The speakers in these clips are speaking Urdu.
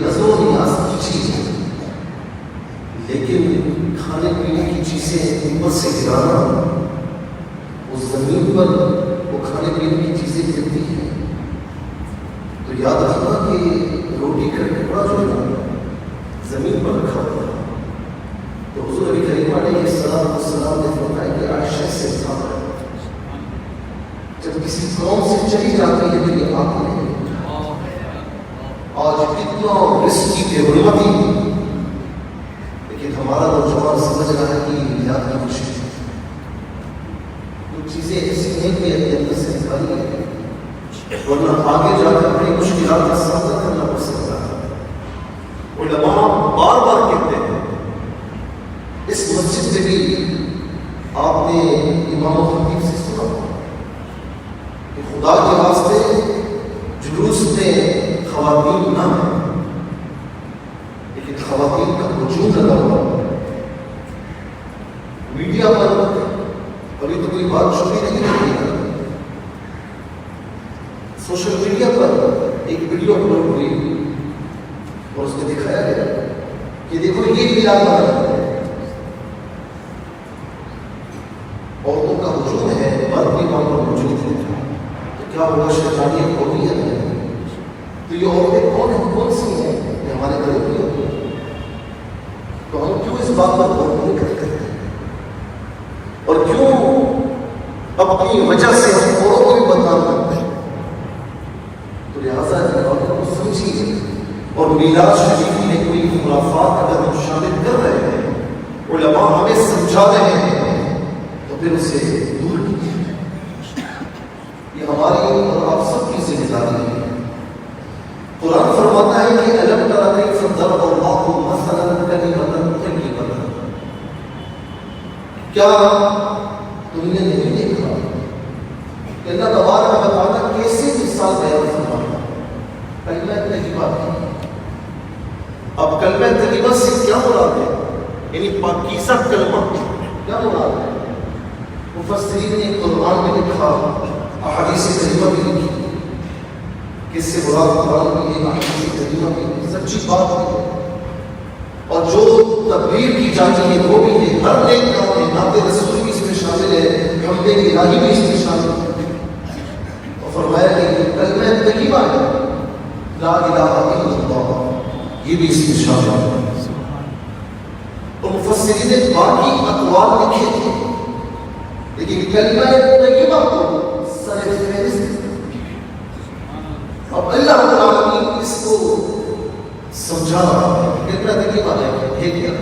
نظر و نیاز کی چیز ہے، لیکن کھانے پینے کی چیزیں اوپر سے گرانا، اس زمین پر وہ کھانے پینے کی چیزیں گرتی ہیں تو یاد رکھنا کہ روٹی کا ٹکڑا جو ہے زمین پر رکھا ہوا ہے۔ تو حضور نبی کریم علیہ السلام نے فرمایا کہ عائشہ سے کہا جب کسی قوم سے چلی جاتی ہے تو یہ آتی ہے آج کتنا رزق کی بے حرمتی، لیکن ہمارا نوجوان سمجھ رہا ہے کہ یہ یاد کی خوشی ہے، کچھ چیزیں ایسی ہیں کہ اندر سے نکالی ہے ورنہ آگے جا کر بڑی مشکلات کا سامنا کرنا پڑ سکتا ہے۔ علماء بار بار کہتے ہیں، اس مسجد میں بھی آپ نے امام و خطیب سے سنا کہ خدا کے واسطے جلوس میں خواتین نہ ہیں، لیکن خواتین کا ہجوم لگا ہوا میڈیا پر۔ ابھی تو کوئی بات چھوٹی نہیں ہوئی ہے، سوشل میڈیا پر ایک ویڈیو اپلوڈ ہوئی اور اس میں دکھایا گیا کہ دیکھو یہ ملاد ہے، عورتوں کا ہجوم ہے، مرد بھی وہاں پر موجود ہے، تو کیا ہوگا شیطانیت ہوگی ہے؟ تو یہ عورتیں کون ہیں، کون سی ہیں؟ یہ ہمارے قریبی ہوتی ہیں، تو ہم کیوں اس بات پر غور نہیں کرتے ہیں اور کیوں اپنی وجہ سے ہم اوروں کو بھی بدنام کرتے ہیں؟ تو لہٰذا ان باتوں کو سمجھیے، اور میلاد شریف میں کوئی خرافات اگر ہم شامل کر رہے ہیں، علماء ہمیں سمجھا رہے ہیں، تو پھر اسے دور کیجیے۔ یہ ہماری اور آپ سب کی ذمہ داری ہے۔ قرآن فرماتا ہے کہ الم تر کیف ضرب اللہ مثلا کلمۃ طیبۃ، کیا تم نے نہیں دیکھا کہ اللہ تبارک و تعالیٰ کیسے مثال بیان فرماتا ہے کلمہ طیبہ کی؟ اب کلمہ طیبہ سے کیا مراد ہے؟ یعنی پاکیزہ کلمہ کیا مراد ہے؟ مفسرین نے قرآن میں لکھا، احادیث طیبہ بھی لکھی، کس سے مراد قرآن کی ایک احادیث طیبہ کی سچی بات ہے، اور جو تبلیغ کی جاتی ہے وہ بھی ہے، ہر ایک کام ہے، نعت رسول بھی اس میں شامل ہے، حمد الہی بھی اس میں شامل ہے، اور فرمایا کہ کلمہ طیبہ ہے، لا الہ الا اللہ، یہ بھی اس میں شامل ہے۔ اور مفسرین نے باقی اقوال لکھے تھے، لیکن کلمہ طیبہ کو سر فہرست، اب اللہ رب العالمین اس کو سمجھا رہا ہے۔ کلمہ طیبہ ہے کیا؟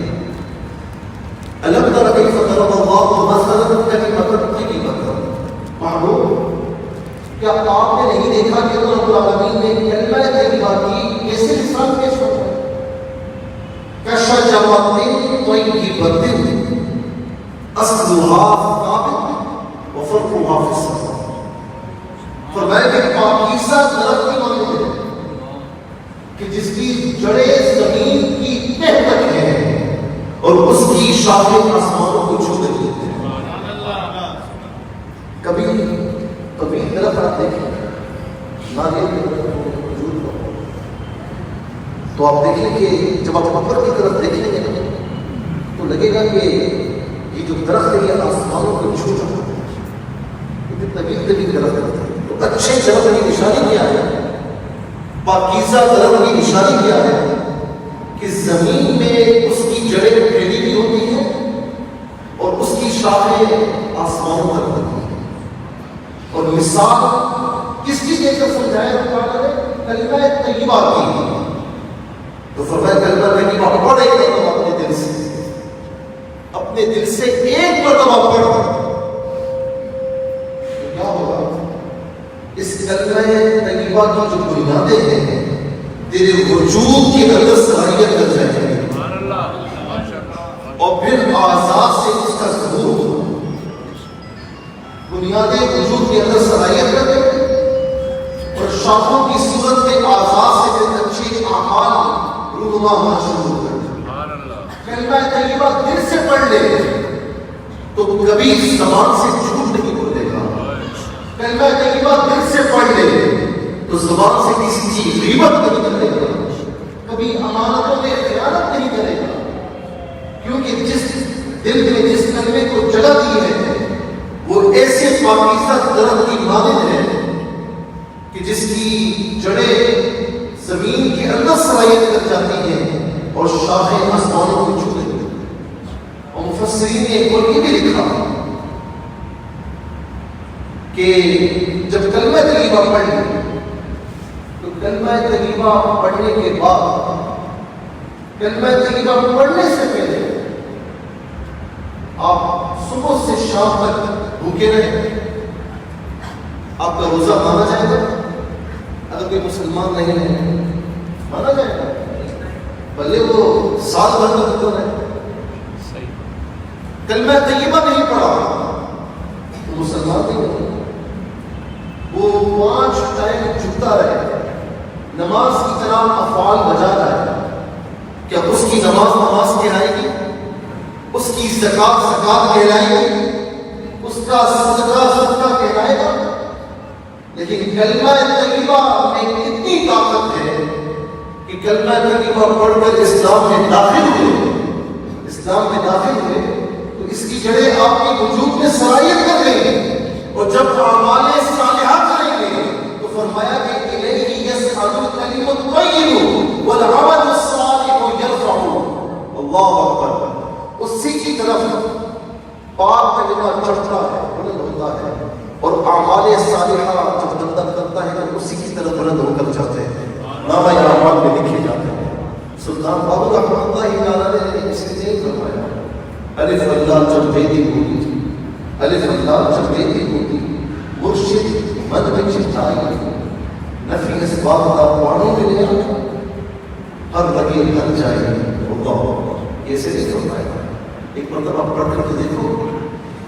الم تر کیف ضرب اللہ مثلا کلمۃ طیبۃ، معلوم کیا آپ نے نہیں دیکھا کہ اللہ رب العالمین نے کلمہ طیبہ کی کیسے مثال پیش کرتا ہے؟ کشجرۃ طیبۃ اصلها ثابت وفرعها فی السماء، فرمایا کہ پاکیزہ درخت کی مانند ہے کہ جس کی جڑیں زمین کی تہ تک ہیں اور اس کی شاخیں آسمانوں کو چھو رہی ہیں۔ کبھی درخت آپ دیکھیں، ناریل کے درخت موجود ہو تو آپ دیکھیں کہ جب آپ اوپر کی طرف دیکھیں گے تو لگے گا کہ یہ جو درخت ہے یہ آسمانوں کو چھو رہا ہے، طویل درخت ہے۔ تو اچھے درخت کی نشانی کیا ہے؟ پاکیزہ درخت کی نشانی کیا ہے؟ کہ زمین میں اس کی جڑیں پھیلی بھی ہوتی ہیں اور اس کی شاخیں آسمانوں تک ہوتی ہیں۔ اور مثال کس چیز دے کر سمجھایا اللہ نے؟ کلمہ طیبہ کی۔ تو فرمایا کلمہ طیبہ پڑھ ایک مرتبہ اپنے دل سے ایک مرتبہ پڑھ، تو کیا ہوگا؟ اس کلمہ طیبہ کی جو بنیادیں ہیں تیرے وجود کی اندر صلاحیت کر جائیں گے، اور پھر آزاد سے اس کا ظہور ہوگا۔ بنیادیں وجود کے اندر صلاحیت کر دیں اور شاخوں کی صورت میں آزاد سے پھر اچھے اعمال رونما ہونا شروع ہو گئے۔ کلمہ طیبہ دل سے پڑھ لے تو کبھی زبان سے جھوٹ نہیں بولے گا۔ کلمہ طیبہ دل سے پڑھ لے تو زبان سے کسی کی غیبت نہیں کرے گا، نے جس کلمے کو جگہ دی ہے وہ ایسے پاکیزہ درخت کی مانند ہے کہ جس کی جڑیں زمین کے اندر سرایت کر جاتی ہیں اور شاخیں آسمانوں کو چھو لیتی ہیں۔ اور مفسرین نے ایک اور یہ بھی لکھا کہ جب کلمہ طیبہ پڑھ لی تو کلمہ طیبہ پڑھنے کے بعد کلمہ طیبہ پڑھنے سے پہلے آپ صبح سے شام تک بھوکے رہے، آپ کا روزہ مانا جائے گا؟ اگر کوئی مسلمان نہیں ہے مانا جائے گا، بھلے وہ سال بھر تک تو رہے، کلمہ طیبہ نہیں پڑھا تو مسلمان نہیں ہے۔ وہ 5 ٹائم جھکتا رہے، نماز کی طرح افعال بجا رہا ہے، کیا اس کی نماز کہلائے گی؟ اس کی زکات کہلائے گی؟ اس کا صدقہ کہلائے گا؟ لیکن کلمہ طیبہ میں اتنی طاقت ہے کہ کلمہ طیبہ پڑھ کر اسلام میں داخل ہوئے تو اس کی جڑیں آپ کے وجود میں سرایت کر گئی، اور جب اعمال صالحہ کریں گے تو فرمایا کہ الیہ یصعد الکلم الطیب والعمل الصالح یرفعہ۔ اللہ اکبر، اسی کی طرف پاک کلمہ چڑھتا ہے، بلند ہوتا ہے، اور اعمال صالحہ جب بندہ کرتا ہے تو اسی کی طرف بلند ہو کر چڑھتے ہیں، نامہ اعمال میں لکھے جاتے ہیں۔ سلطان باہو رحمۃ اللہ تعالیٰ نے اس لیے فرمایا الف اللہ جب بیدی ہوگی، الف اللہ جب بیدی ہوگی، مرشد مد میں چٹائی، نفی اسباب کا پانی میں لے آئے، ہر لگے ہر جائے اللہ، یہ سے نہیں فرمایا۔ ایک مرتبہ پڑھ کر کے دیکھو،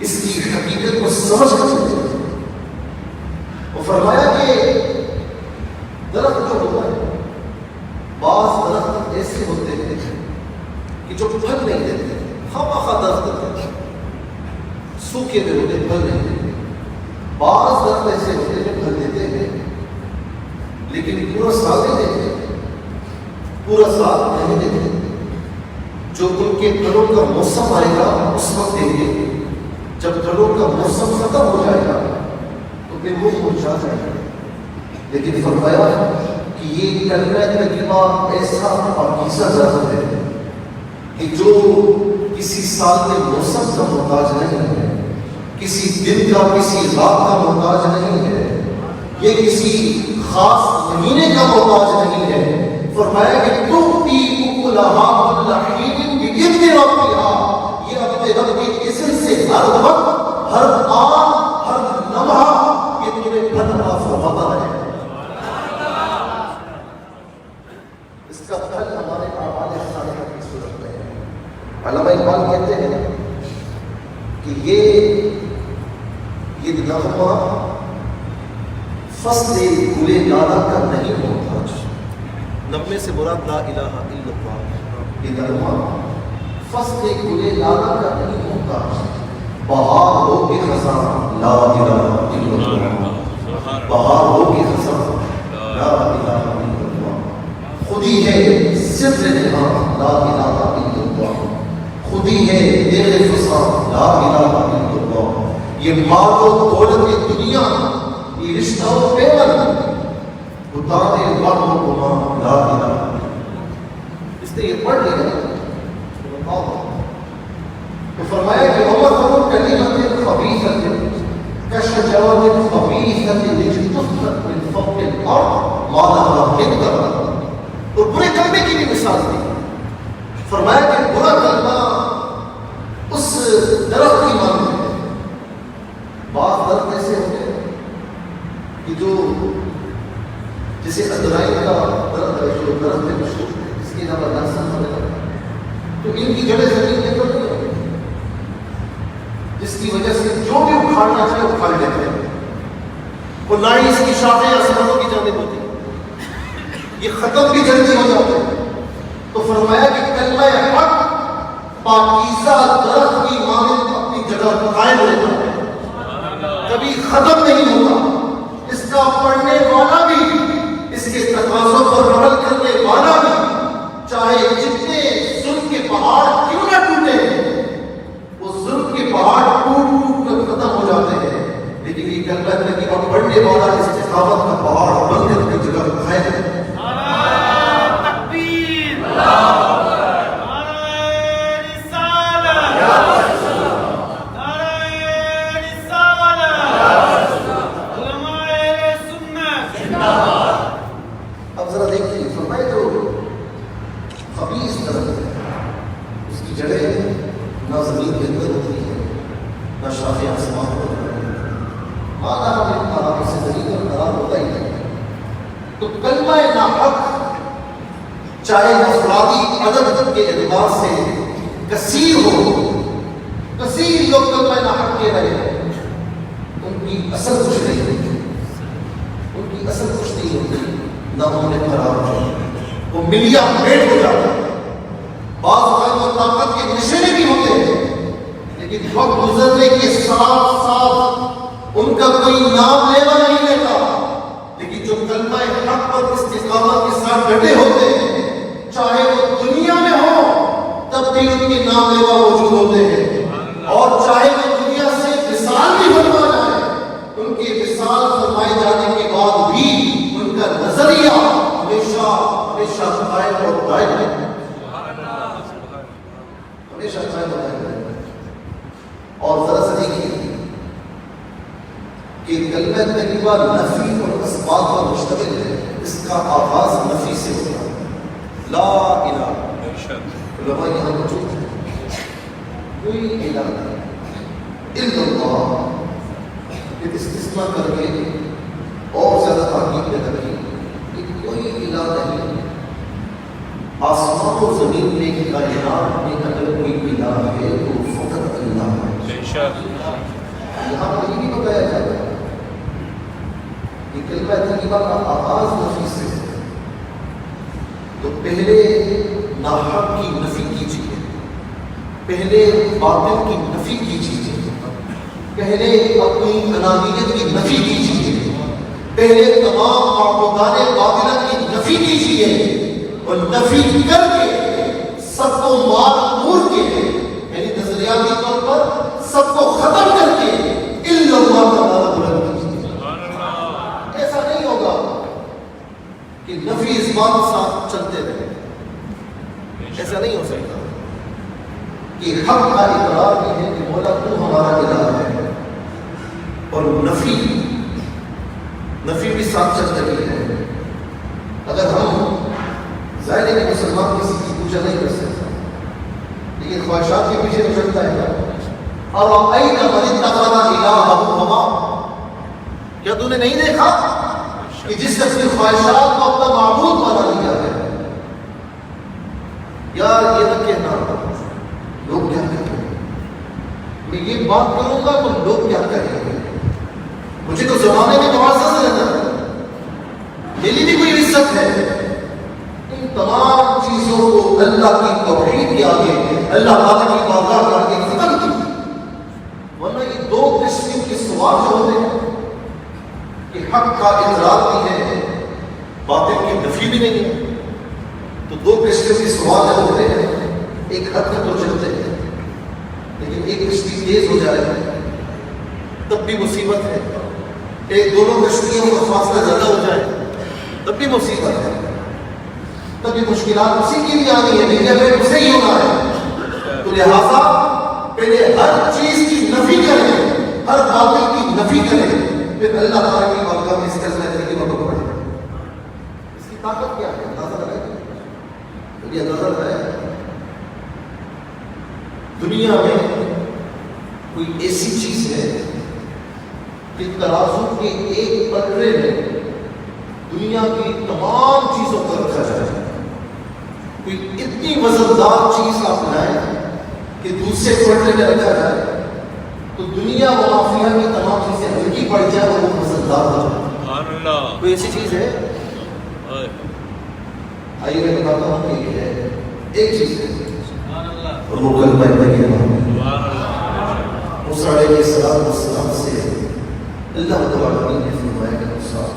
اس کی حقیقت کو سمجھ کر دیکھو۔ وہ فرمایا کہ درخت جو ہوتا ہے، بعض درخت ایسے ہوتے ہیں کہ جو پھل نہیں دیتے، خواہ درخت ہوتے ہیں، سوکھے ہوئے ہوتے پھل نہیں دیتے۔ بعض درخت ایسے ہوتے ہیں جو پھل دیتے ہیں لیکن پورا سال نہیں دیتے، پورا سال نہیں دیتے۔ جو ان کے پھلوں کا موسم آئے گا اس وقت دیں گے، جب پھلوں کا موسم ختم ہو جائے گا تو پھر وہ مرجھا جائے گا۔ لیکن فرمایا کہ یہ کلمہ طیبہ ایسا پاکیزہ درخت ہے کہ جو کسی سال کے موسم کا محتاج نہیں ہے، کسی دن کا کسی رات کا محتاج نہیں ہے، یہ کسی خاص مہینے کا محتاج نہیں ہے۔ فرمایا کہ تؤتی اکلھا کل حین بإذن ربھا، یہ اپنے رب کے اذن سے ہر وقت، ہر آن، ہر لمحہ یہ تمہیں پھل عطا فرماتا ہے۔ اس کا پھل ہمارے اعمال صالحہ کی صورت میں ہے۔ علامہ اقبال کہتے ہیں کہ یہ نغمہ فصل گل لالا کا نہیں محتاج، نغمے سے مراد لا الہ الا اللہ، یہ نغمہ فصل گل لالا کا نہیں محتاج، بہار ہو کے خزاں لا الہ الا اللہ، بہار ہو کے خزاں لا الہ الا اللہ، خودی ہے سر نہاں لا الہ الا اللہ، خودی ہے دیر فساں لا الہ الا اللہ، یہ مال و دولت کی دنیا، یہ رشتہ و پیون، اتارے مرد و گما لا الہ الا اللہ۔ اس نے یہ پڑھ لیا تو فرمایا کہ وَمَثَلُ كَلِمَةٍ خَبِيثَةٍ كَشَجَرَةٍ خَبِيثَةٍ اجْتُثَّتْ مِنْ فَوْقِ الْأَرْضِ مَا لَهَا مِنْ، اور برے کلمے کی بھی مثال دی۔ فرمایا کہ برا کلمہ اس درخت کی مانند ہے۔ بعض درخت ایسے ہوتے ہیں کہ جو جسے ادرائی کا درخت ہے، جو درخت میں مشہور ہے، اس کے نام لہسن وغیرہ، تو ان کی جڑیں زمین کے اندر نہیں ہوتی، جس کی وجہ سے جو بھی اکھاڑنا چاہے اکھاڑ لیتے ہیں، اور نہ ہی اس کی شاخیں آسمانوں کی جانب ہوتی، یہ ختم بھی جلدی ہو جاتے ہیں۔ تو فرمایا کہ کلمہ حق پاکیزہ درخت کی مانند اپنی جگہ قائم رہتا ہے، کبھی ختم نہیں ہوتا۔ اس کا پڑھنے والا بھی، اس کے تقاضوں پر عمل کرنے والا بھی، چاہے جتنے ظلم کے پہاڑ کیوں نہ ٹوٹے، وہ ظلم چاہے افرادی عدد کے اعتبار سے کثیر ہو، کثیر لوگ کلمہ لا حق کہہ رہے ہیں، ان کی اصل کچھ نہیں ہوتی، ان کی اصل کچھ نہیں ہوتی، نہ انہیں قرار ہو، وہ ملیا میٹ ہو جاتا ہے۔ بعض اوقات وہ طاقت کے نشے بھی ہوتے ہیں، لیکن وقت گزرنے کے ساتھ ساتھ ان کا کوئی نام لینا نہیں لیتا، لیکن جو کلمہ حق پر استقامت کے ساتھ ڈٹے ہوتے ہیں، چاہے وہ دنیا میں ہو تب بھی ان کے نام لیوا موجود ہوتے ہیں، اور چاہے وہ دنیا سے وصال بھی فرما جائے، ان کے وصال فرمائے جانے کے بعد بھی ان کا نظریہ ہمیشہ ہمیشہ قائم اور دائم ہے، ہمیشہ قائم اور دائم ہے۔ اور ذرا سا دیکھیے کہ کلمہ طیبہ نفی اور اثبات پر مشتمل ہے، اس کا آغاز نفی سے ہوتا ہے، لا الہ، علماء یہاں موجود ہیں، کوئی الہ نہیں الا اللہ، پھر استثناء کر کے اور زیادہ تاکید میں رکھی کہ کوئی الہ نہیں، آسمان و زمین میں کائنات میں اگر کوئی الہ ہے تو فقط اللہ ہے۔ یہاں پر یہ بھی بتایا جاتا ہے کہ کلمہ طیبہ کا آغاز نفی سے ہے، تو پہلے ناحق کی نفی کیجیے، پہلے باطل کی نفی کیجیے، پہلے اپنی انانیت کی نفی کیجیے، پہلے تمام معبودان باطلہ کی نفی کیجیے، اور نفی کر کے سب کو معمور کے، یعنی نظریاتی طور پر سب کو ختم کر کے الا اللہ کا نعرہ بلند کیجیے۔ ایسا نہیں ہوگا کہ نفی اس بات کے ساتھ چلتے رہے، ایسا نہیں ہو سکتا کہ حق کا اقرار بھی ہے کہ مولا تو ہمارا الہ ہے، اور نفی بھی ساتھ چل رہی ہے۔ اگر ہم ظاہر ہے کہ مسلمان کسی کی پوجا نہیں کر سکتا، لیکن خواہشات کے پیچھے تو چلتا ہے، اور اَيْنَ مَنِ اتَّخَذَ إِلَٰهَهُ هَوَاهُ، کیا تو نے نہیں دیکھا کہ جس نے اپنی خواہشات کو اپنا معبود بنا لیا ہے؟ یار یہ نہ کہنا لوگ کیا کہیں گے، میں یہ بات کروں گا تو لوگ کیا کہیں گے، مجھے تو زمانے میں معزز رہنا ہے، میری بھی کوئی عزت ہے۔ ان تمام چیزوں کو اللہ کی توحید کے آگے، اللہ تعالیٰ کی بارگاہ کے آگے ختم کی، ورنہ یہ دو قسم کے سوال جو ہوتے ہیں کہ حق کا اقرار بھی ہے، باطل کی نفی بھی نہیں ہے، تو دو قسم کے سوال جو ہوتے ہیں ایک حد تک تو چلتے ہیں، لیکن ایک کشتی تیز ہو جائے تب بھی مصیبت ہے، ایک دونوں کشتیوں کا فاصلہ زیادہ ہو جائے تب بھی مصیبت ہے، تب بھی مشکلات اسی کی بھی آنی ہے، دنیا میں اسے ہی ہونا ہے۔ تو لہٰذا پہلے ہر چیز کی نفی کریں، ہر باطل کی نفی کریں، پھر اللہ تعالیٰ کی بارگاہ میں اس کلمہ طیبہ کو پڑھیں۔ اس کی طاقت کیا ہے؟ اندازہ لگائیں، یہ اندازہ ہے دنیا میں کوئی ایسی چیز ہے کہ ترازو کے ایک پلڑے میں دنیا کی تمام چیزوں کو رکھا جائے، کوئی اتنی وزندار چیز آپ لائیں کہ دوسرے پلڑے میں رکھا جائے تو دنیا و مافیا کی تمام چیزیں ہلکی پڑ جائے اور وہ وزندار ہو جائے۔ کوئی ایسی چیز ہے؟ آئیے میں بتاتا ہوں کہ یہ ہے ایک چیز ہے، اور وہ کلمہ طیبہ۔ موسیٰ علیہ السلام سے اللہ تعالیٰ نے فرمایا کہ موسیٰ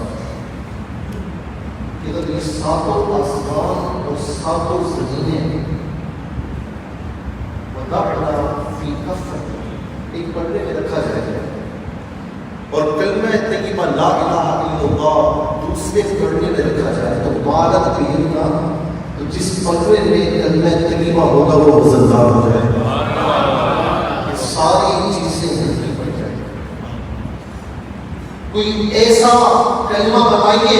کہ اگر یہ ساتوں آسمان اور ساتوں زمینیں وَضَعْنَا فِي كَفَّةٍ ایک پلڑے میں رکھا جائے اور کلمہ طیبہ لا الہ الا اللہ دوسرے پلڑے میں رکھا جائے تو بالغ بہما، تو جس پلڑے میں کلمہ طیبہ ہوگا وہ وزندار ہو جائے، ساری چیزیں ہلکی پڑ جائیں۔ کوئی ایسا کلمہ بتائیے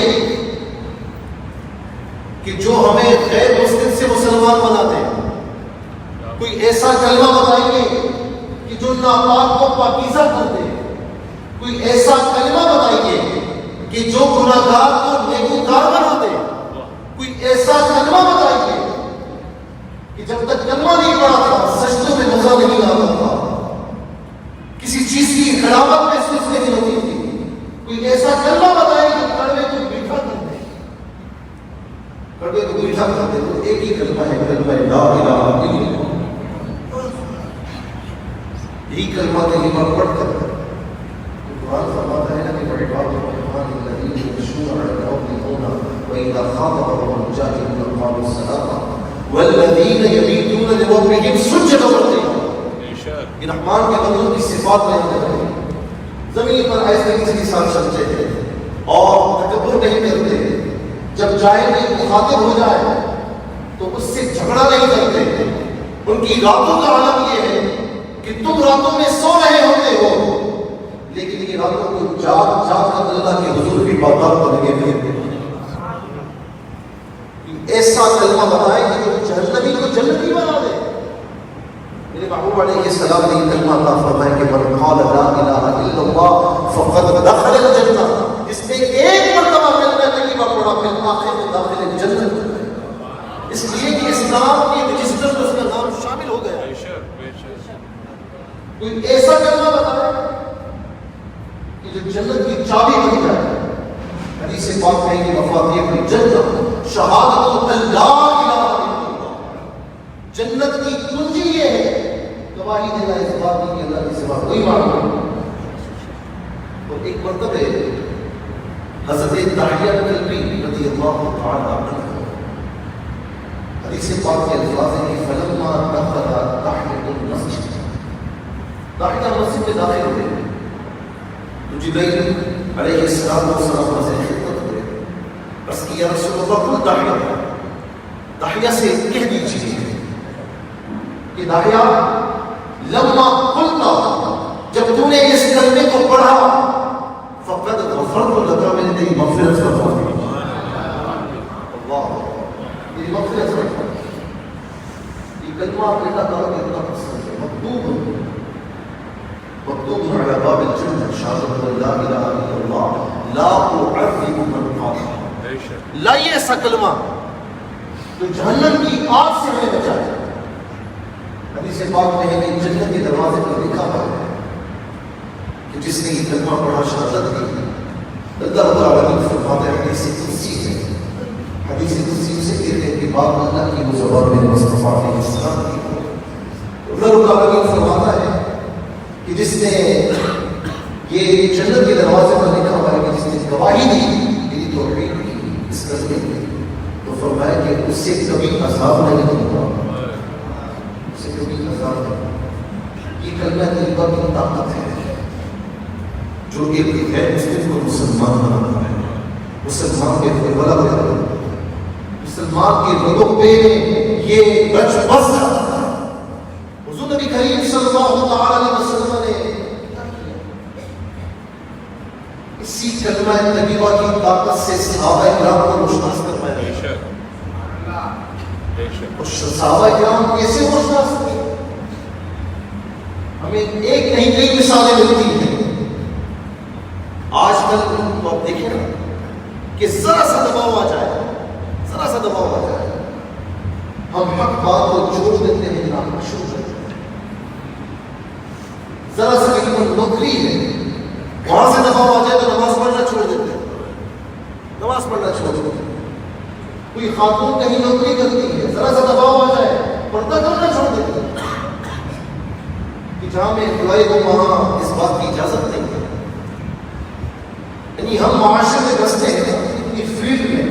کہ جو ہمیں غیر مسلم سے مسلمان بنا دے، کوئی ایسا کلمہ بتائیے کہ جو ناپاک کو پاکیزہ کر دے، کوئی ایسا کلمہ بتائیے کہ جو گناہگار کو نیکوکار بنا دے، کوئی ایسا کلمہ بتائیے کلمہ ہے کلمہ لا الہ الا اللہ. یہی کلمہ طیبہ پڑھ کر قرآن فرماتا ہے نا کہ وعباد الرحمن الذین یمشون علی الارض ہونا وإذا خاطبهم الجاهلون قالوا سلاما والذین یبیتون لربهم سجدا وقیاما. یہ رحمان کے بندوں کی صفات نہیں کرتے, زمین پر ایسے کسی کے ساتھ چلتے ہیں اور تکبر نہیں کرتے, جب چاہے کوئی مخاطب ہو جائے تو اس سے جھگڑا نہیں کرتے. ان کی راتوں کا عالم یہ ہے کہ تم راتوں میں سو رہے ہوتے ہو لیکن یہ راتوں کو جاگ جاگ کر اللہ کے حضور کی باتیں کرنے کے ایسا کلمہ بتائے کہ جو جہنمی کو جنتی بنا دے. میرے محبوب علیہ السلام نے یہ کلمہ عطا فرمایا کہ من قال لا الہ الا اللہ فقد دخل الجنہ. جس نے ایک مرتبہ کلمہ طیبہ پڑھا پھر آخر میں داخل الجنت, اس لیے کہ اسلام کے رجسٹر میں اس کا نام شامل ہو گیا. کوئی ایسا کلمہ بتائے کہ جو جنت کی چابی بن جائے. حدیث پاک ہے کہ مفاتیح الجنت شہادت ان لا الہ الا اللہ. جنت کی کنجی یہ ہے گواہی دینا اس بات کی کہ اللہ کے سوا کوئی معبود نہیں. اور ایک مرتبہ حضرت داحیہ کلبی رضی اللہ تعالی عنہ حدیث پاک کے الفاظ ہیں کہ فلما دخل داحیہ المسجد, داحیہ مسجد میں داخل ہوئے تو جبریل علیہ السلام سے خدمت ہوئے. عرض کی یا رسول اللہ کل داحیہ, داحیہ سے کہہ دیجیے کہ داحیہ لما قلتا, جب تو نے اس کلمے کو پڑھا فقد غفرت لك, میں نے تیری مغفرت فرما دی. اللہ تیری مغفرت فرما دی. یہ کلمہ اللہ تعالیٰ کے اتنا پسند ہے. مکتوب علی باب الجنہ شہادت لا الہ الا اللہ لا اعذب من قال. لائیے ایسا کلمہ جو جہنم کی آگ سے ہمیں بچائے. حدیث پاک میں ہے کہ جنت کے دروازے پر لکھا ہوا ہے کہ جس نے یہ کلمہ پڑھا شہادت کی, اللہ رب العالمین فرماتے ہیں حدیث قدسی ہے, حدیث قدسی سے کہتے ہیں کہ بات اللہ کی وہ زبان میں مصطفیٰ علیہ السلام کی. اللہ رب العالمین فرماتا ہے کہ جس نے یہ جنت کے دروازے پر لکھا ہوا ہے کہ جس نے گواہی دی میری توحید کی اس کلمے کی, تو فرمایا کہ اس سے کبھی عذاب نہیں ہوگا, اس سے کبھی عذاب نہیں. یہ کلمہ طیبہ کی طاقت ہے جو ایک غیر مسلم کو مسلمان بناتا ہے, مسلمان کے فربلا بناتا ہے, مسلمان کے رگوں پہ یہ گچ بس جاتا ہے. حضور نبی کریم صلی اللہ علیہ وسلم نے اسی کلمہ طیبہ کی طاقت سے صحابہ کرام کو روشناس کروایا. اور صحابہ کرام کیسے روشناس کی, ہمیں ایک نہیں کئی مثالیں ملتی ہیں. آج کل تو آپ دیکھیں نا کہ ذرا سا دباؤ آ جائے, ذرا سا دباؤ آ جائے, ہم حق بات کو چھوڑ دیتے ہیں, نام شروع کرتے ہیں. ذرا سا کہیں پر نوکری ہے, وہاں سے دباؤ آ جائے تو نماز پڑھنا چھوڑ دیتے ہیں, نماز پڑھنا چھوڑ دیتے ہیں. کوئی خاتون کہیں نوکری کرتی ہے, ذرا سا دباؤ آ جائے پردہ کرنا چھوڑ دیتے ہیں کہ جہاں میں امپلائی کو وہاں اس بات کی اجازت نہیں ہے. یعنی ہم معاشرے میں بستے ہیں اپنی فیلڈ میں,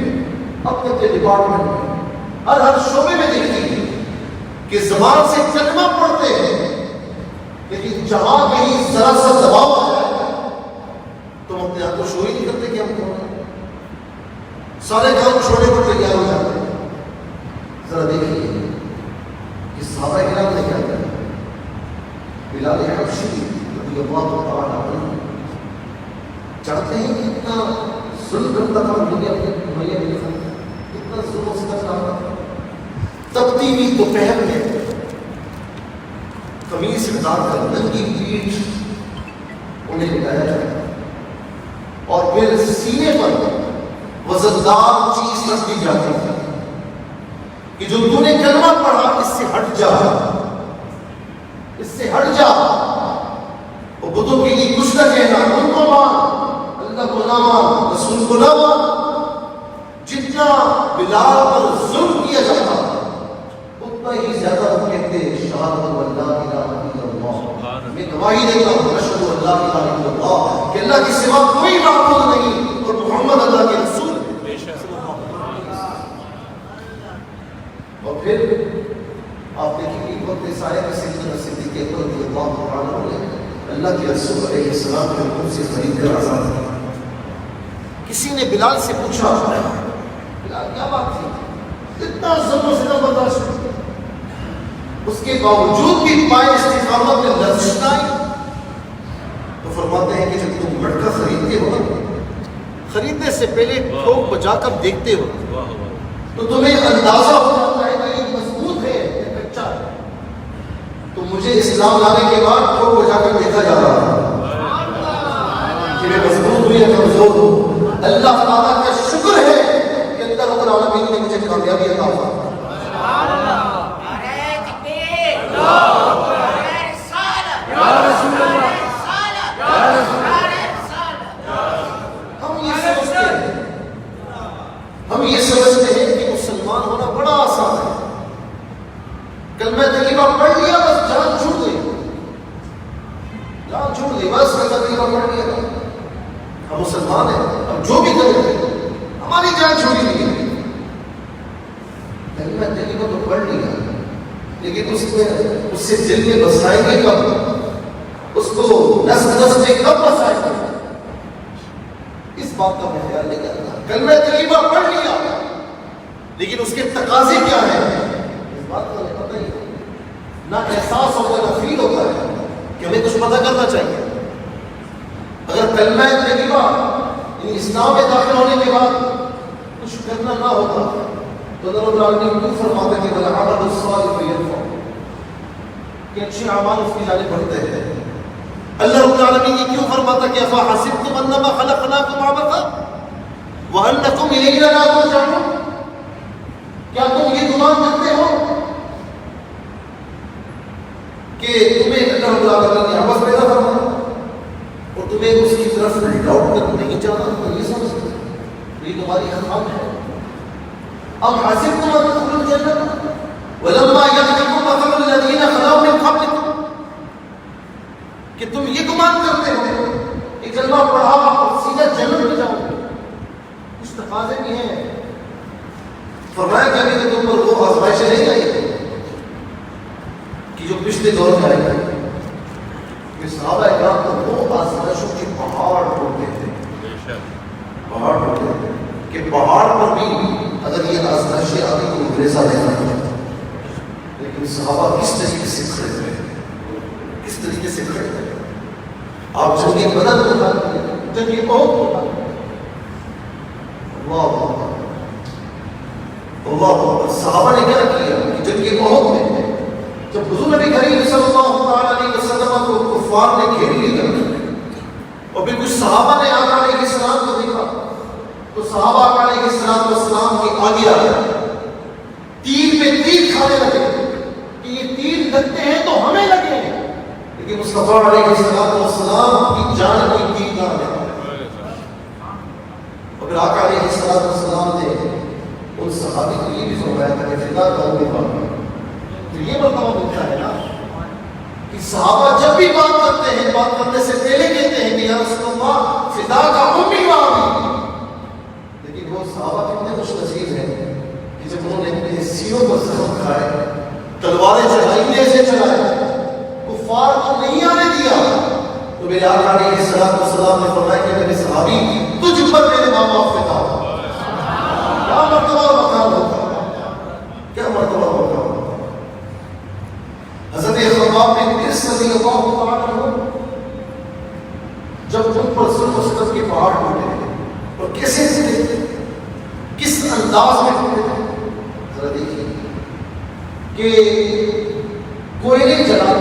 اپنے ڈپارٹمنٹ میں, ہر شعبے میں دیکھتے ہیں کہ زبان سے کلمہ پڑھتے ہیں لیکن جہاں کہیں ذرا سا دباؤ آ جائے تو ہم اپنے آپ کو شو ہی نہیں کرتے کہ ہم کون ہیں, سارے کام چھوڑنے پر تیار ہو جاتے ہیں. ذرا دیکھیے کہ صحابہ کرام نے کیا کیا. بلال حبشی رضی اللہ تعالیٰ عنہ چاہتے ہیں کہ اتنا ظلم کرتا تھا دنیا کے میاں کے ساتھ, اتنا ظلم اس کا کرتا تھا. تبتی ہوئی دوپہر میں قمیص اتار کر ننگی پیٹھ انہیں لٹایا جاتا اور پھر سینے پر وزندار چیز رکھ دی جاتی تھی کہ جو تو نے کلمہ پڑھا اس سے ہٹ جا, اس سے ہٹ جا. وہ بتوں کے لیے کچھ نہ کہنا, ان کو مان, اللہ کو نہ مان, رسول کو نہ مان. جتنا بلال پر ظلم کیا جاتا مرتے ہی زیادہ وہ کہتے شہادت اللہ الہ الا اللہ، میں گواہی دیتا ہوں اشہد ان لا الہ الا اللہ کہ اللہ کے سوا کوئی معبود نہیں اور محمد اللہ کے رسول۔ اور پھر آپ دیکھیں گے وقت سایہ کا سیدنا صدیق اکبر رضی اللہ تعالیٰ عنہ اللہ کے رسول علیہ السلام کے حکم سے خرید کر آزاد کیا۔ کسی نے بلال سے پوچھا بلال کیا بات تھی، اتنا ظلم و ستم برداشت کیا، اس کے باوجود بھی پائے استقامت میں لرزش نہ آئی؟ تو فرماتے ہیں کہ جب تم مٹکا خریدتے ہو، خریدنے سے پہلے ٹھوک بجا کر دیکھتے ہو تو تمہیں اندازہ ہو جاتا ہے کہ یہ مضبوط ہے یا کچا ہے۔ تو مجھے اسلام لانے کے بعد ٹھوک بجا کر دیکھا جا رہا ہے کہ میں مضبوط ہوں یا کمزور ہوں۔ اللہ تعالیٰ کا شکر ہے کہ اللہ رب العالمین نے مجھے کامیابی عطا فرمائی۔ ہم یہ سمجھتے ہیں کہ مسلمان ہونا بڑا آسان ہے، کلمہ طیبہ پڑھ لیا بس جان چھوٹ گئی، جان چھوٹ گئی بس کلمہ طیبہ پڑھ لیا ہم مسلمان ہیں، ہم جو بھی کریں ہماری جان چھوٹی نہیں ہے۔ کلمہ طیبہ تو پڑھ لیا لیکن اس سے دل میں بسائیں گے کب، اس کو نس نس میں کب بسائیں گے، اس بات کا میں خیال نہیں کرتا۔ کلمہ طیبہ پڑھ لیا لیکن اس کے تقاضے کیا ہیں اس بات کا پتہ ہی نہ احساس ہوتا نہ فیل ہوتا ہے کہ ہمیں کچھ پتہ کرنا چاہیے۔ اگر کلمہ طیبہ یعنی اسلام میں داخل ہونے کے بعد کچھ کرنا نہ ہوتا تو اللہ رب العالمین کیوں فرماتے ہیں وَالْعَمَلُ الصَّالِحُ يَرْفَعُ، کہ اچھے اعمال اس کی جانب بڑھتے ہیں۔ اللہ رب العالمین یہ کیوں فرماتا کہ أَفَحَسِبْتُمْ أَنَّمَا خَلَقْنَاكُمْ عَبَثًا وَأَنَّكُمْ إِلَيْنَا لَا تُرْجَعُونَ، کیا تم یہ گمان کرتے ہو کہ تمہیں اللہ رب العالمین نے عبث پیدا فرمایا اور تمہیں اس کی طرف لوٹ کر نہیں جانا، تو یہ سمجھتے یہ تمہاری خطاب ہے۔ ام حسبتم ان تدخلوا الجنة ولما يأتكم مثل الذين خلوا من قبلكم، کہ تم یہ گمان کرتے ہو کہ کلمہ پڑھا اور سیدھا جنت میں جاؤ گے، کچھ تقاضے بھی ہیں۔ فرمایا کہ ابھی تم پر وہ آزمائشیں نہیں آئی کہ جو پچھلے دور میں آئی تھی، کہ صحابہ اکرام تو وہ آزمائشوں کے پہاڑ ٹوٹتے تھے، پہاڑ ٹوٹتے تھے کہ پہاڑ پر بھی اگر یہ آزمائشیں آتی تو گریزہ دینا پڑتا، لیکن صحابہ کس طریقے سے کھڑے ہوئے، کس طریقے سے کھڑے ہوئے۔ آپ جنگ بدر کو کھاتے ہیں، جنگ احد کو کھاتے ہیں، اللہ اللہ اللہ۔ صحابہ نے کیا کیا کہ جنگ احد میں جب حضور نبی کریم صلی اللہ علیہ وسلم کو کفار نے گھیر لیا اور پھر کچھ صحابہ نے آقا علیہ السلام کو دیکھا تو صحابہ آقا علیہ السلام کے آگے آ گئے، تیر پہ تیر کھانے لگے کہ یہ تیر لگتے ہیں تو ہمیں لگے، لیکن مصطفیٰ علیہ السلام کی جان کوئی تیر نہ لگے۔ اور پھر آقا علیہ السلام نے ان صحابی کو یہ بھی فرمایا تھا کہ فدا کرو گے بات، تو یہ مرتبہ ملتا ہے نا کہ صحابہ جب بھی بات کرتے ہیں بات کرنے سے پہلے کہتے ہیں کہ یا رسول اللہ فدا کا امی و ابی، لیکن وہ صحابہ کتنے خوش نصیب ہیں کہ جب انہوں نے اپنے سینوں پر زخم کھائے، تلواریں چڑھائی سے چلائے، کفار کو نہیں آنے دیا، تو میرے آقا علیہ السلام نے فرمایا کہ میرے صحابی تجھ پر میرے ماں باپ فدا، کیا مرتبہ مقام ہوتا، کیا مرتبہ ہوتا۔ حضرت خباب بن عرس رضی اللہ تعالیٰ عنہ جب ان پر ظلم و ستم کے پہاڑ ٹوٹے اور کیسے ٹوٹے، کس انداز میں ٹوٹے، ذرا دیکھیے کہ کوئلے جلا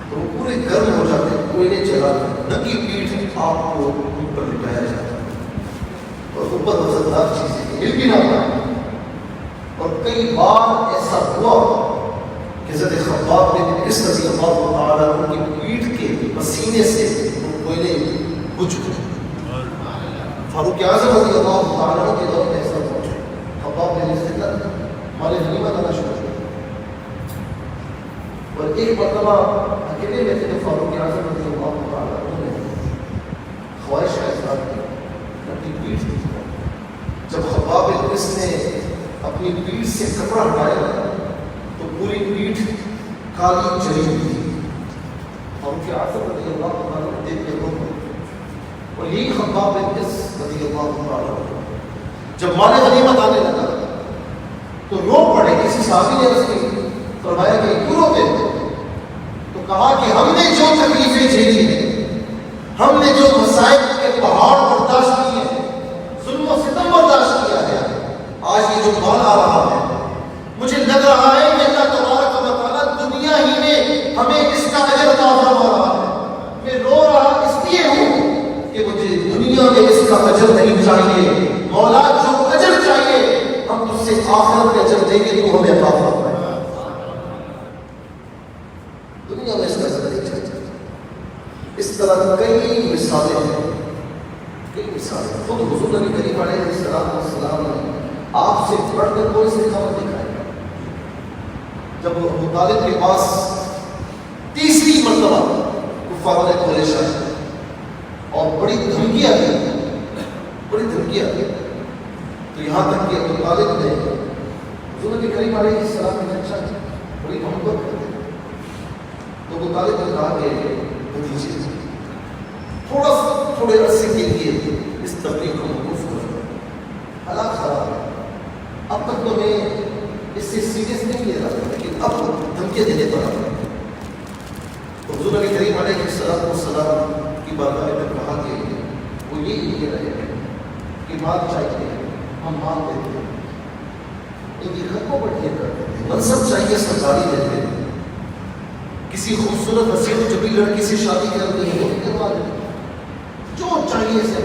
تو وہ پورے گرم ہو جاتے، کوئلے جلا ننگی پیٹھ آپ کو ان پر لٹایا جاتا اور اوپر وزندار چیزیں ہل بھی نہ پائے۔ اور کئی بار ایسا ہوا کہ حضرت خباب بن عرس رضی اللہ تعالیٰ عنہ کی پیٹھ کے پسینے سے وہ کوئلے بجھ گئے۔ فاروق اعظم رضی اللہ تعالیٰ عنہ کے دور میں ایسا ہوا، خباب بن عرس غنیمت آنا شروع ہوا. اور ایک مرتبہ اکیلے میں تھے تو فاروق اعظم رضی اللہ تعالیٰ عنہ نے خواہش کا اظہار کیا اپنی پیٹھ سے. جب خباب بن قیس نے اپنی پیٹھ سے کپڑا ہٹایا تو پوری پیٹھ کالی جلی ہوئی تھی. فاروق اعظم رضی اللہ تعالیٰ عنہ دیکھ کے رو پڑے. اور یہی خباب بن قیس رضی اللہ تعالیٰ عنہ جب مال غنیمت آنے لگا تو رو پڑے. کسی صحابی نے عرض کی, فرمایا کہ کیوں روتے ہیں؟ تو کہا کہ ہم نے جو تکلیفیں جھیلی ہیں, ہم نے جو مسائل کے پہاڑ برداشت کیے ہیں, ظلم و ستم برداشت کیا ہے, آج یہ جو مال آ رہا ہے مجھے لگ رہا ہے کہ اللہ تبارک و تعالیٰ دنیا ہی میں ہمیں اس کا اجر عطا فرما رہا ہے. میں رو رہا اس لیے ہوں کہ مجھے دنیا میں اس کا اجر نہیں چاہیے. مولا جو اجر چاہیے ہم اس سے آخرت میں اجر دیں گے تو ہمیں عطا فرمائے. دنیا میں اس کا اجر نہیں چاہیے. اس طرح کئی مثالیں ہیں, کئی مثالیں. خود حضور نبی کریم علیہ السلام نے آپ سے پڑھ کر کوئی سخاوت دکھائی. جب وہ ابو طالب کے پاس تیسری مرتبہ کفاروں نے کھولش آئی اور بڑی دھمکیاں دی, تو یہاں تک کہ ابو طالب نے حضور نبی کریم علیہ السلام نے اچھا بڑی محبت کرتے. تو ابو طالب نے کہا کہ بھتیجے تھوڑے عرصے کے لیے اس تبلیغ کو موقوف کرو, حالات خراب ہے. اب تک تو میں اس سے سیریس نہیں لے رہا تھا, لیکن اب دھمکیاں دینے پر آ رہا. تو حضور نبی کریم علیہ السلام کی بارگاہ میں کہا کہ وہ یہ کہہ رہے ہیں کہ مال چاہیے, ہم مال دیتے ہیں, ان کی خط کو بڑھیا کر دیتے ہیں. منصب چاہیے, سرکاری دیتے ہیں. کسی خوبصورت حسین و جبی لڑکی سے شادی کرنی ہے وہ بھی کروا دیتے ہیں. جو چاہیے اسے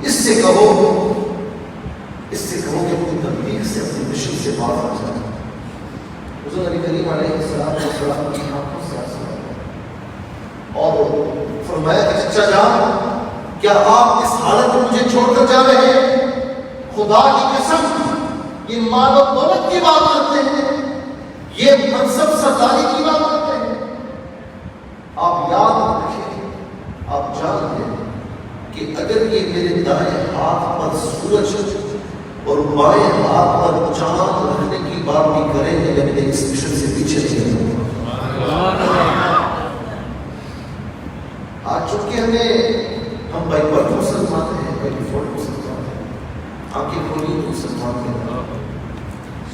اس سے کہو کہ اپنی تبلیغ سے, اپنی مشن سے باز آ جائے. حضور نبی کریم علیہ السلام کی آنکھوں سے آنسو آئے اور فرمایا کہ چچا جان, کیا آپ اس حالت میں مجھے چھوڑ کر جا رہے ہیں؟ خدا کی قسم یہ مال و دولت کی بات کرتے ہیں, یہ منصب سرداری کی بات کرتے ہیں. آپ یاد رکھیں, آپ جان لیں کہ اگر یہ میرے دائیں ہاتھ پر سورج اور بائیں ہاتھ پر چاند رکھنے کی بات بھی کریں گے, میں نے اس مشن سے پیچھے نہیں رہوں. آج چونکہ ہم بائی برتھ مسلمان ہیں, بائی ڈیفالٹ مسلمان ہیں, آنکھیں کھولی تو مسلمان ہیں.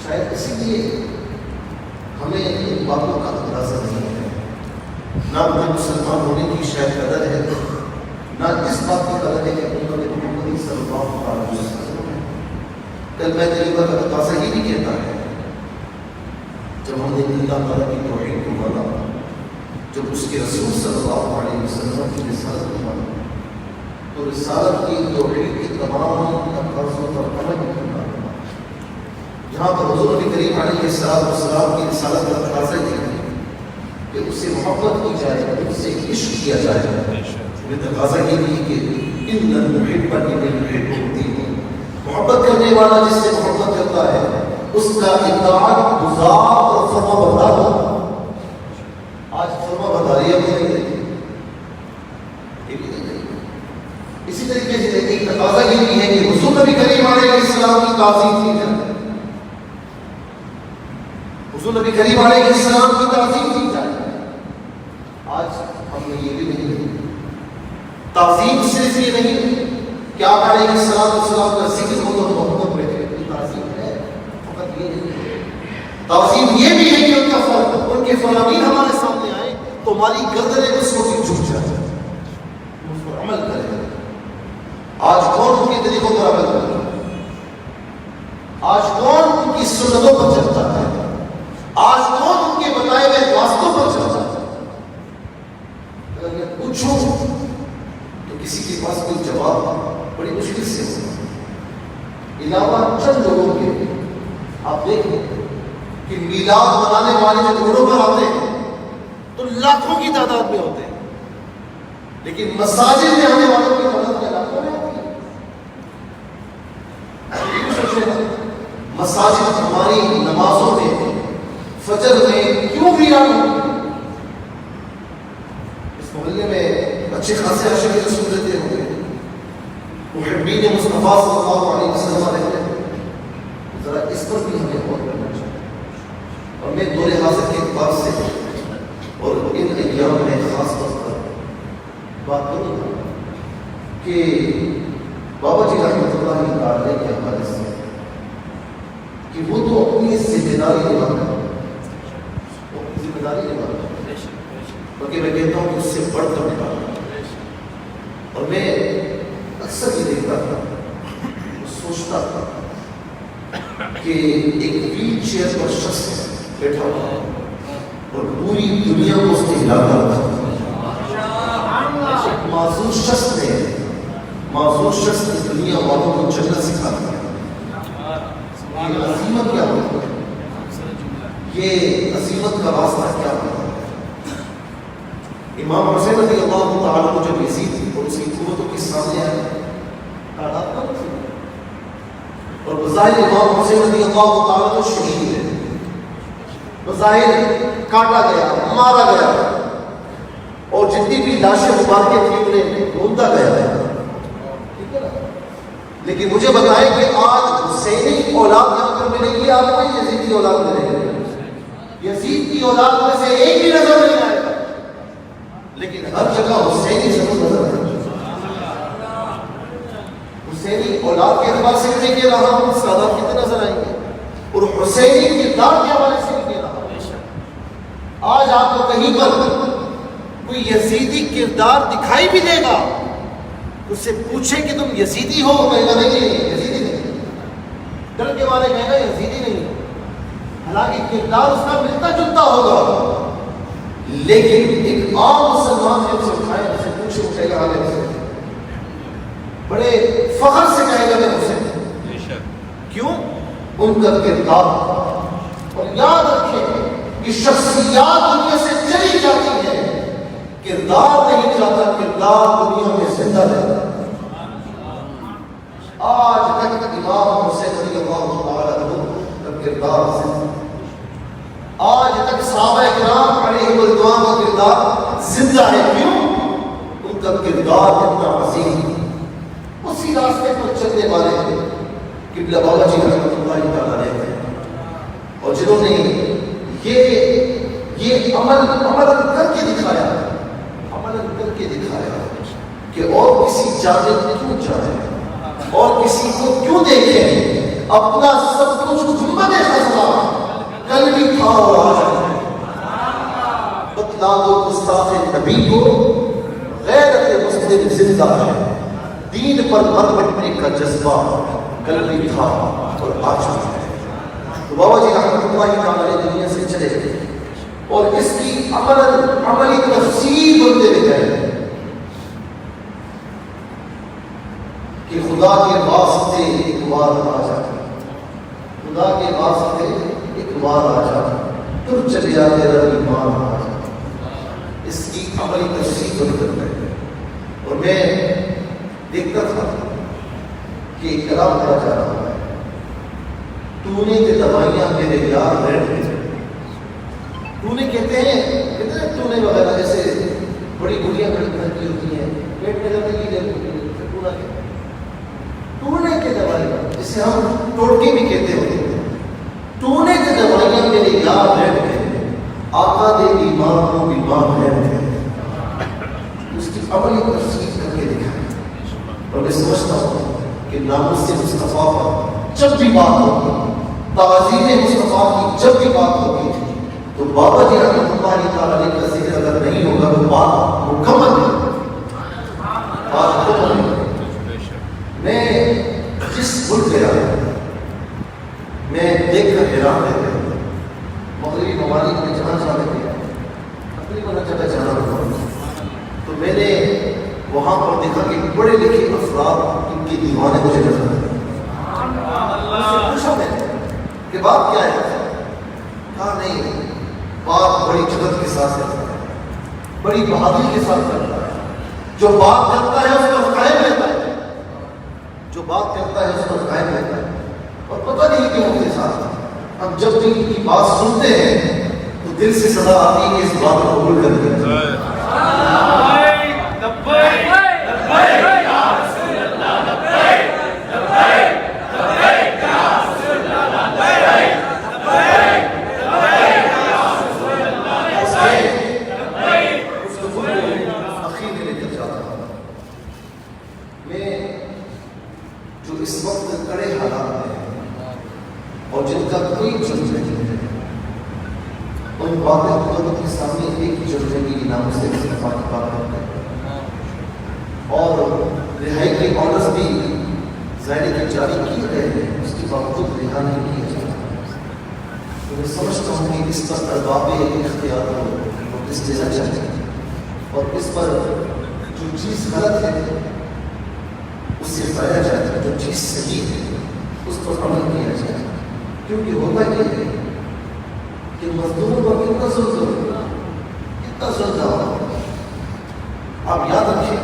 شاید اسی لیے ہمیں ان باتوں کا اندازہ نہیں ہے. نہ مجھے مسلمان ہونے کی شاید قدر ہے, نہ اس بات کی قدر ہے کہ انہوں نے محمد صلی اللہ علیہ وسلم کلمہ طیبہ کا تقاضا یہ بھی کہتا ہے. جب ہم نے اللہ تعالیٰ کی توحید کو مانا, جب اس کے رسول صلی اللہ علیہ وسلم کی رسالت کو مانا, تو رسالت کی توحید کی تمام تقاضوں پر عمل کرنا. جہاں پر حضور نبی کریم علیہ السلام کی رسالت کا تقاضا یہ ہے کہ اس سے محبت کی جائے, اس سے عشق کیا جائے. یہ تقاضا یہ نہیں کہ ان المحب لمن يحب, محبت کرنے والا جس سے محبت کرتا ہے اس کا اطاعت گزار اور فرما بردار ہوتا. آج فرما برداری اب نہیں رہی. اسی طریقے سے ایک تقاضا یہ بھی ہے کہ حضور نبی کریم علیہ السلام کی تعظیم کی جائے, حضور نبی کریم علیہ السلام کی تعظیم کی جائے. آج ہم نے یہ بھی نہیں کی. تعظیم صرف یہ نہیں کہ آپ علیہ السلام کا ذکر ہو تو محبت بیٹھے, تعظیم ہے فقط یہ نہیں. تعظیم یہ بھی ہے کہ ان کے فرامین ہمارے سامنے آئے تو ہماری گردنیں اس کو بھی جھک جائے, اس پر عمل کرے. آج کون ان کے طریقوں پر عمل کرتا ہے؟ آج کون ان کی سنتوں پر چلتا ہے؟ آج کون ان کے بتائے ہوئے راستوں پر چلتا ہے؟ اگر میں پوچھوں تو کسی کے پاس کوئی جواب بڑی مشکل سے ہوگا. علاوہ چند لوگوں کے آپ دیکھیں کہ میلاد منانے والے جو روڈوں پر آتے ہیں تو لاکھوں کی تعداد میں ہوتے ہیں, لیکن مساجد میں آنے والوں کی تعداد لاکھوں میں ہوتی ہے. مساجد ہماری نمازوں میں فجر میں کیوں ویران ہوئی؟ اس محلے میں اچھے خاصے عاشق رسول رہتے ہوں گے، محبین مصطفیٰ صلی اللہ علیہ وسلم رہتے ہیں، ذرا اس پر بھی ہمیں غور کرنا چاہیے۔ اور میں دور حاضر کے اعتبار سے اور ان ایام میں خاص طور پر بات کروں گا کہ بابا جی رحمۃ اللہ تعالی کے حوالے سے کہ وہ تو اپنی ذمہ داری نبھاتا، وہ اپنی ذمہ داری نبھاتا، بلکہ میں کہتا ہوں کہ اس سے بڑھ کر نبھاتا۔ اور میں اکثر یہ دیکھتا تھا، سوچتا تھا کہ ایک ویل چیئر پر شخص بیٹھا ہوا اور پوری دنیا کو اس نے ہلاتا ہوا، معذور شخص نے دنیا والوں کو چلنا سکھا دیا۔ یہ عظیمت کیا ہوتا ہے، یہ عظیمت کا راستہ کیا ہوتا ہے۔ امام حسین رضی اللہ تعالیٰ کو جب یزید اور اس کی قوتوں کے سامنے آئے، تعداد کم تھی، اور بظاہر امام حسین رضی اللہ تعالیٰ کو شہید ہے، بظاہر کاٹا گیا، مارا گیا، اور جتنی بھی لاشیں مبارکیں تھیں انہیں ڈھونڈا گیا ہے، لیکن مجھے بتائیں کہ آج حسینی اولاد یہاں پر ملے گی آپ کو، یزیدی اولاد ملے گی؟ یزید کی اولاد میں سے ایک بھی نظر نہیں آئے گا، لیکن ہر جگہ حسینی ضرور نظر آئے گا۔ حسینی اولاد کے اعتبار سے میں کہہ رہا ہوں، سادات کتنے نظر آئیں گے، اور حسینی کردار کے حوالے سے بھی کہہ رہا ہوں۔ آج آپ کو کہیں پر کوئی یزیدی کردار دکھائی بھی دے گا، اس سے پوچھے کہ تم یزیدی ہو، کہے گا نہیں یزیدی نہیں، ڈر کے مارے کہے گا یزیدی نہیں، حالانکہ کردار اس کا ملتا جلتا ہوگا، لیکن ایک عام مسلمان جب سے اٹھائے اس سے پوچھے، وہ کہے گا حالے بڑے فخر سے کہے گا میں اسے، کیوں؟ ان کا کردار۔ اور یاد رکھیں کہ شخصیات دنیا سے چلی جاتی ہے، کردار نہیں چاہتا، کردار دنیا میں زندہ رہتا ہے۔ آج تک امام حسین رضی اللہ تعالیٰ عنہ کا کردار زندہ، آج تک صحابہ کرام علیہ رضوان کا کردار زندہ ہے، کیوں؟ ان کا کردار اتنا عظیم، اسی راستے پر چلنے والے تھے قبلہ بابا جی رحمۃ اللہ تعالیٰ علیہ تھے، اور جنہوں نے یہ عمل کر کے دکھایا کہ اور کسی جانب کیوں جائے، اور کسی کو کیوں دیکھیں، اپنا سب کچھ گنبد خزرہ کل بھی تھا اور آج ہے۔ بتلا دو گستاخ نبی کو غیرت مسلم زندہ ہے، دین پر مر مٹنے کا جذبہ کل بھی تھا اور آج بھی ہے۔ تو بابا جی رحمۃ اللہ تعالی دنیا سے چلے گئے اور اس کی عملی تفسیر بنتے ہوئے گئے کہ خدا کے واسطے ایک بار آ جاتا، خدا کے واسطے ایک بار آ جاتا، تم چلے جا تیرا ایمان آ جاتا۔ اس کی عملی تفسیر بن کر گئے، اور میں دیکھتا تھا کہ ایک کلام پڑھا جا رہا ہے، تو نے کہ دوائیاں میرے یار بیٹھ گئے، تو نے کہتے ہیں تو نے وغیرہ جیسے بڑی گڑیاں کھڑی کرتی ہوتی ہیں، پیٹ میں جاتے ہی تو نے کہ دوائیاں، جسے ہم ٹوٹکی بھی کہتے ہوتے ہیں، تو نے کہ دوائیاں میرے یار بیٹھ گئے، آقا دے ایمان کو بیمار بیٹھ گئے۔ اس کی عملی تفسیر کر کے دکھائی، اور میں سمجھتا ہوں کہ ناموس سے مصطفیٰ پر جب بھی بات ہوگی، تعظیم مصطفیٰ کی جب بھی بات ہوگی، تو بابا جی رحمۃ اللہ تعالیٰ علیہ کا ذکر اگر نہیں ہوگا تو بات مکمل ہے۔ میں جس ملک گیا میں دیکھ کر حیران رہ گیا، مغربی ممالک میں جہاں جانے گیا تقریباً جگہ جانا ہوگا، تو میں نے وہاں پر دیکھا کہ بڑے لکھے افراد ان کے دیوانے مجھے نظر آئے۔ پوچھا میں کہ بات کیا ہے؟ کہا نہیں، بات بڑی جدت کے ساتھ کرتا ہے، بڑی بہادری کے ساتھ کرتا ہے، جو بات کرتا ہے اس پر قائم رہتا ہے، جو بات کرتا ہے اس پر قائم رہتا ہے، اور پتہ نہیں کہ وہ ہم جب بھی ان کی بات سنتے ہیں تو دل سے صدا آتی ہے کہ اس بات کو قبول کر دیا. اس وقت کڑے حالات میں اور جن کا کوئی جرم نہیں ہے ان باتیں حکومت کے سامنے ایک ہی جرم ہے کہ نام سے استعفا کی بات کرتے ہیں اور رہائی کے آرڈرز بھی ظاہر کے جاری کیے گئے ہیں اس کے باوجود رہا نہیں کیا جاتا. تو میں سمجھتا ہوں کہ اس پر ارباب اختیار کو اس دینا چاہیے اور اس پر جو چیز غلط ہے اس سے ہٹایا جائے, جو چیز صحیح ہے اس پر عمل کیا جائے. کیونکہ ہوتا یہ ہے کہ مزدوروں پر کتنا ظلم ہوا. آپ یاد رکھیں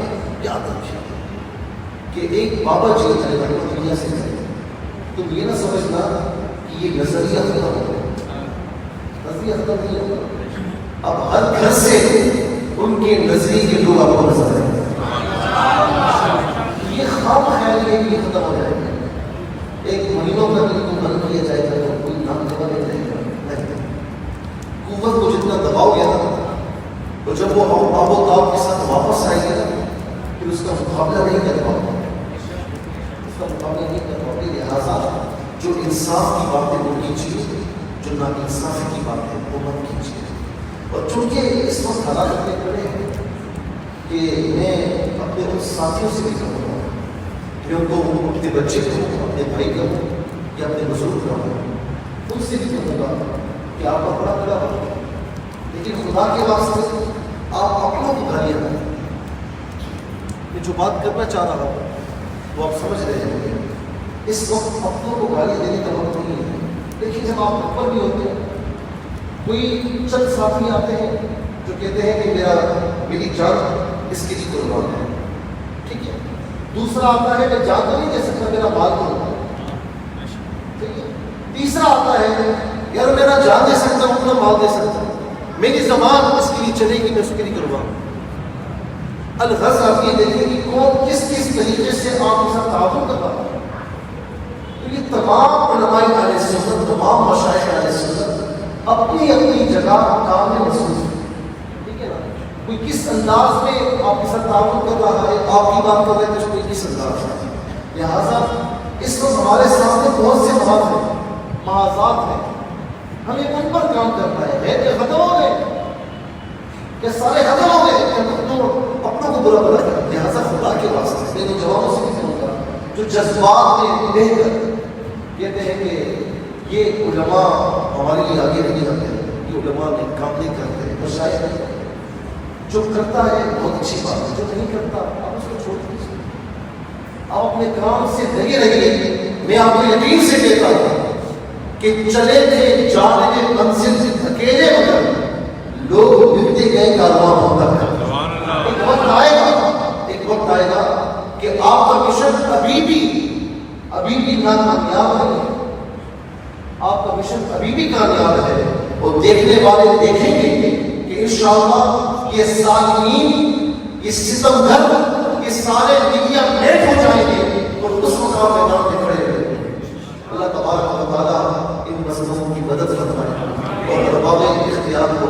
کہ ایک بابا جی رحمۃ اللہ سے تم یہ نہ سمجھنا کہ یہ نظریہ ختم ہو گیا. نظریہ ختم نہیں ہوگا. اب ہر گھر سے ان کے نظریے کے لوگ آپ کو نظر آئیں. یہ خواب خیال ہے کہ یہ ختم ہو جائے گا. ایک مہینوں کا ان کو بند کیا جائے گا تو کوئی نام دبا نہیں رہے گا. قوت کو جتنا دباؤ گیا تو جب وہ آب و تاب کے ساتھ واپس آئے گا پھر اس کا مقابلہ نہیں کر پاؤ گے. لہٰذا جو انصاف کی باتیں وہ کیجیے, جو نا انصافی کی باتیں وہ مت کیجیے. اور چونکہ اس وقت حالات اتنے بڑے ہیں کہ میں اپنے ان ساتھیوں سے بھی کہوں گا کہ ان کو اپنے بچے کو, اپنے بھائی کو یا اپنے بزرگ کو, ان سے بھی کہوں گا کہ آپ کا بڑا بڑا ہو, لیکن خدا کے واسطے آپ اپنوں کو گالیاں دیں. میں جو بات کرنا چاہ رہا ہوں وہ آپ سمجھ رہے ہیں. اس وقت اپنوں کو گالیاں دینے کا وقت نہیں ہے. لیکن جب آپ اوپر بھی ہوتے ہیں, کوئی چند ساتھی آتے ہیں جو کہتے ہیں کہ میری جان اس کے لیے قربان ہے, ٹھیک ہے. دوسرا آتا ہے میں جان تو نہیں دے سکتا, میرا مال قربان ہے, ٹھیک ہے. تیسرا آتا ہے یار میرا جان دے سکتا ہوں, اپنا مال دے سکتا ہوں, میری زبان اس کے لیے چلے گی, میں اس کے لیے قربان ہوں. الغرض آپ یہ دیکھیں کہ کون کس طریقے سے آپ کے ساتھ تعاون کر رہا ہے. تو یہ تمام علماء اہل سنت, تمام مشائخ اہل سنت اپنی اپنی جگہ کام میں مصروف ہے, ٹھیک ہے نا. کوئی کس انداز میں آپ کے ساتھ تعاون کر رہا ہے, آپ کی بات کر رہے ہیں, کوئی کس انداز میں. لہٰذا اس وقت ہمارے سامنے بہت سے محاذات ہیں, ہمیں ان پر کام کرنا ہے. کہ ختم ہو گئے, کہ سارے ختم ہو گئے, اپنوں کو برا بلا کر. لہٰذا خدا کے واسطے میں تو جوانوں سے بھی کہوں گا جو جذبات میں بہ کر کہتے ہیں کہ یہ علماء ہمارے لیے آگے نہیں آتے, یہ علماء نے کام نہیں کرتے, وہ شاید نہیں. جو کرتا ہے بہت اچھی بات ہے, جو نہیں کرتا آپ اس کو چھوڑ دیجیے. آپ اپنے کام سے لگے رہیے. میں آپ کو یقین سے کہتا ہوں کہ چلے تھے جانے منزل سے اکیلے مگر لوگ ملتے گئے کاروان ہوتا ہے. ایک وقت آئے گا کہ آپ کا مشن ابھی بھی ناکامیاب ہے. آپ کا مشن ابھی بھی کامیاب ہے, اور دیکھنے والے دیکھیں گے کہ انشاءاللہ یہ سالمین, یہ ستم گھر, یہ سارے دنیا میٹ ہو جائیں گے اور اس مقام میدان میں کھڑے ہوئے. اللہ تبارک و تعالیٰ ان مظلوموں کی مدد فرمائے اور ارباب اختیار کو,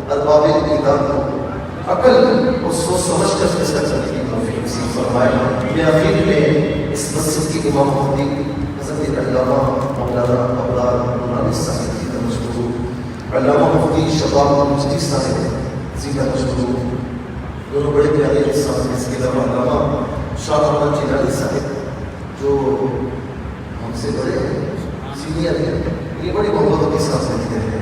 ارباب اقتدار کو عقل اور سوچ سمجھ کر فیصلہ کرنے کی توفیق نصیب فرمائے. میں آخر میں اس مسجد کی امام مفتی حضرت علامہ مولانا ابرار نورانی صاحب کی مشکور, علامہ مفتی شباب مفتی صاحب زیدہ مشکور, دونوں بڑے پیارے انسان ہیں. اس کے علاوہ علامہ شاہ محمد جیلانی صاحب جو ہم سے بڑے ہیں, سینئر ہیں, یہ بڑی محبت کے ساتھ ملتے ہیں.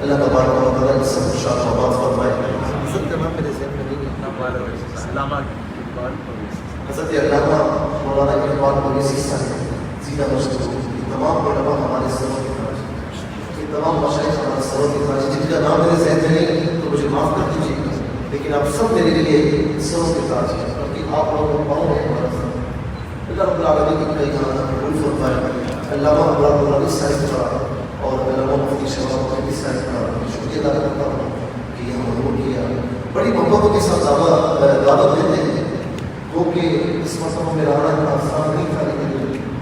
اللہ تبارک و تعالیٰ اس سب شاہ آباد فرمائے. حضرت کا نام میرے ذہن میں نہیں ہے, حضرت علامہ مولانا اقبال اویسی صاحب زیدہ مشکور. تمام علماء ہمارے سروں کے تاج, یہ تمام مشائخ ہمارے سروں کے تاج, جن کا نام میرے ذہن میں نہیں تو مجھے معاف کر دیجیے گا, لیکن آپ سب میرے لیے سروں کے تاج ہیں, کیونکہ آپ لوگوں کو پاؤں ہے ہمارا سر. اللہ رب العالمین کی کئی جانا قبول فرمائے. علامہ ابرار نورانی صاحب کا اور علامہ پیشہ ورانہ صاحب کا شکریہ ادا کرتا ہوں کہ یہ منظور کیا. بڑی محبتوں کے ساتھ دعوت دیتے ہیں کیونکہ اس مرتبہ میں رہنا اتنا آسان نہیں تھا, لیکن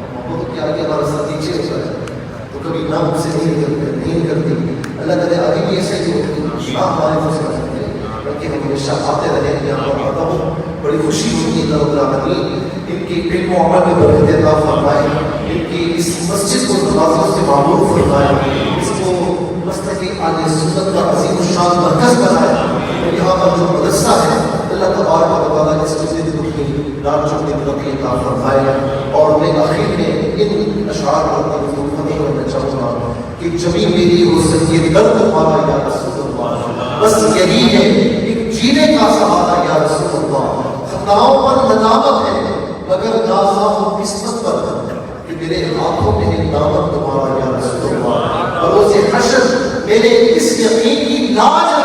محبتوں کے آگے ہمارا ساتھ نیچے ہوتا ہے تو کبھی نہ مجھ سے نہیں کرتی. اللہ تعالیٰ آگے بھی ایسے ہی ہوتی نہ ہمارے مجھ سے کرتے بلکہ ہم ہمیشہ آتے رہے. یہاں پر آتا ہوں بڑی خوشی ہوتی ہے. اللہ العالمین ان کی علم و عمل میں برکت عطا فرمائے, ان کی اس مسجد کو نمازوں سے معمور فرمائے, اس کو مسلک اہل سنت کا عظیم الشان مرکز بنائے. اور یہاں پر جو مدرسہ ہے اللہ تبارک و تعالیٰ اس مسجد کو رات چونکہ ترقی عطا فرمائے. اور میں آخر میں ان اشعار کو ختم کرنا چاہوں گا کہ جمی میری ہو سکتی درد تمہارا یا رسول اللہ, بس یہی ہے ایک جینے کا سہارا یا رسول اللہ. خطاؤں پر ندامت ہے مگر نازا ہوں قسمت پر کہ میرے ہاتھوں میں ایک دامت تمہارا یا رسول اللہ. اور روز حشر میرے اس یقین کی لاج